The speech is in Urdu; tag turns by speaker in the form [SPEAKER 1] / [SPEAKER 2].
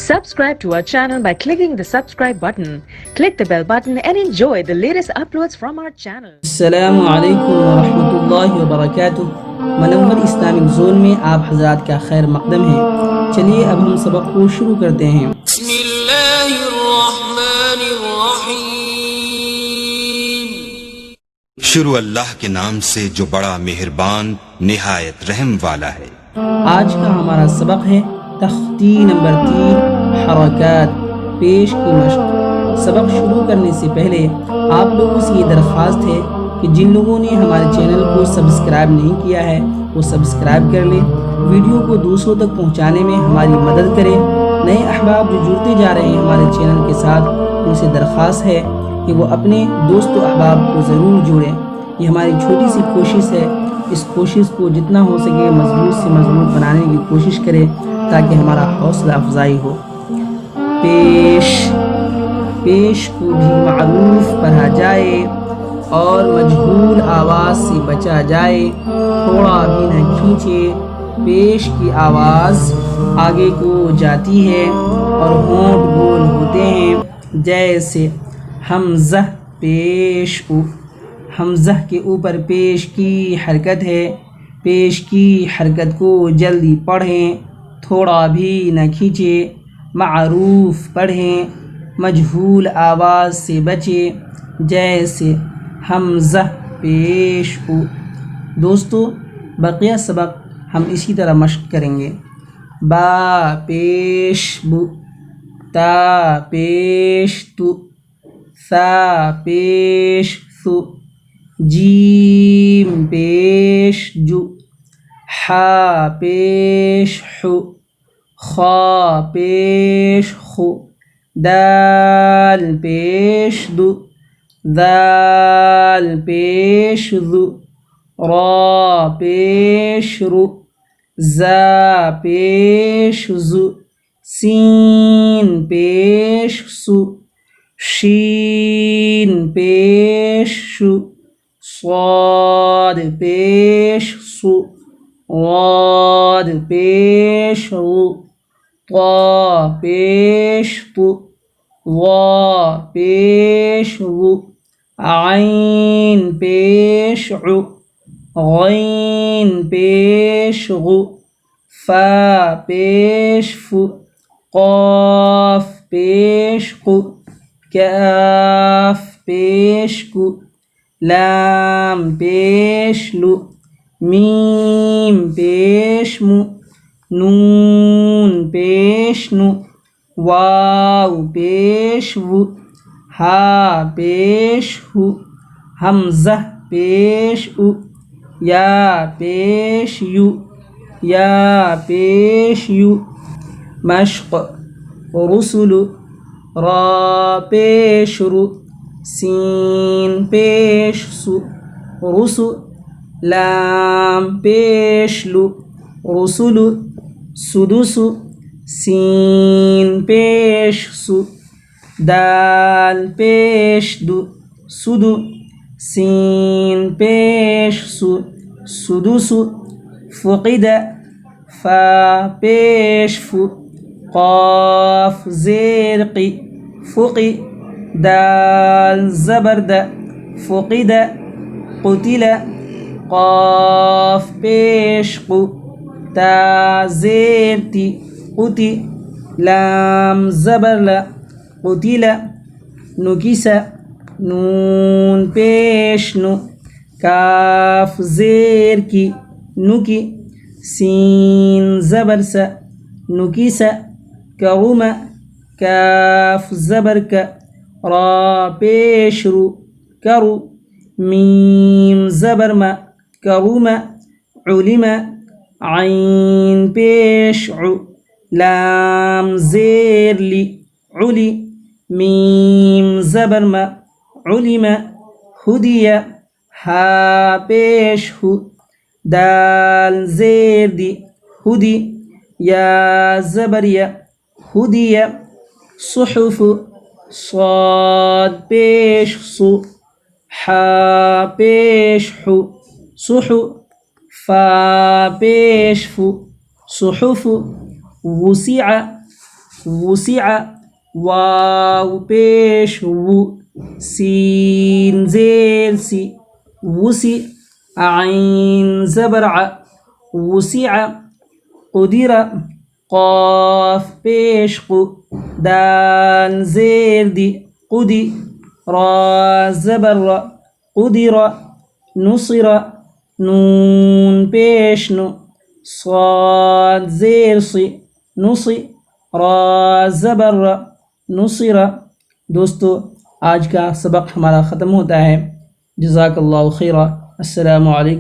[SPEAKER 1] Subscribe to our channel by clicking the subscribe button. Click the bell button and enjoy the latest uploads from our channel.
[SPEAKER 2] السلام علیکم ورحمۃ اللہ وبرکاتہ۔ منور اسلامک زون میں آپ حضرات کا خیر مقدم ہے۔ چلیے اب ہم سبق کو شروع کرتے ہیں۔
[SPEAKER 3] بسم اللہ الرحمن الرحیم۔
[SPEAKER 4] شروع اللہ کے نام سے جو بڑا مہربان نہایت رحم والا ہے۔
[SPEAKER 2] آج کا ہمارا سبق ہے تختی نمبر 3 حرکات پیش کی مشق۔ سبق شروع کرنے سے پہلے آپ لوگوں سے یہ درخواست ہے کہ جن لوگوں نے ہمارے چینل کو سبسکرائب نہیں کیا ہے وہ سبسکرائب کر لیں، ویڈیو کو دوسروں تک پہنچانے میں ہماری مدد کریں۔ نئے احباب جو جڑتے جا رہے ہیں ہمارے چینل کے ساتھ، ان سے درخواست ہے کہ وہ اپنے دوست و احباب کو ضرور جوڑیں۔ یہ ہماری چھوٹی سی کوشش ہے، اس کوشش کو جتنا ہو سکے مضبوط سے مضبوط بنانے کی کوشش کریں تاکہ ہمارا حوصلہ افزائی ہو۔ پیش پیش کو بھی معروف پڑھا جائے اور مجہول آواز سے بچا جائے، تھوڑا بھی نہ کھینچے۔ پیش کی آواز آگے کو جاتی ہے اور ہونٹ گول ہوتے ہیں، جیسے حمزہ پیش او۔ حمزہ کے اوپر پیش کی حرکت ہے، پیش کی حرکت کو جلدی پڑھیں، تھوڑا بھی نہ کھینچے۔ معروف پڑھیں، مجہول آواز سے بچیں، جیسے حمزہ پیش او۔ دوستو بقیہ سبق ہم اسی طرح مشق کریں گے۔ با پیش بو، تا پیش تو، ثا پیش ثو، جیم پیش جو، حا پیش حو، خا پیش خو، دال پیش دو، ذال پیش ذو، را پیش رو، زا پیش زو، سین پیش سو، شین پیش شو، صاد پیش سو، غاد پیش غو، طا پیش طو، ظا پیش غو، عین پیش عو، غین پیش غو، فا پیش فو، قاف پیش قو، کاف پیش کو، لام پیش لو، میم پیش مو، نون پیش نو، واو پیش وو، ہا پیش ہو، حمزہ پیش او، یا پیش یو، یا پیش یو۔ مشق رسل، را پیش رو، سین پیش سو، رسو، لام پیش لو، رسل، سدس، سین پیش سو، دال پیش دو، سدو، سین پیش سو، سدس، فقد، فا پیش فو، قاف زیر قی، فقی، دال زبر د، فقد، قتل، قاف پیش قو، تا زیر تی، قتی، لام زبر ل، قتل، نکس، نون پیش نو، کاف زیر کی، نکی، سین زبر س، نکس، کرم، کاف زبر ک، را پیش رو، کرو، میم زبر م، کرم، علم، عین پیش عو، لام زیر لی، علی، میم زبر م، علم، ہدی، ہا پیش ہو، دال زیر دی، ہدی، یا زبر یا، ہدی، صحف، صاد پیش صو، حا پیش حو، صحو، فا پیش فو، صحف، وسع، وسع واو پیش و سین زیر سی وسع عین زبر ع وسع قدر قاف پیش قو دال زیر دی قدی را زبر را قدر نصر نون پیش نو صاد زیر سی نصی را زبر را نصر. دوستو آج کا سبق ہمارا ختم ہوتا ہے. جزاک اللہ خیرہ. السلام علیکم.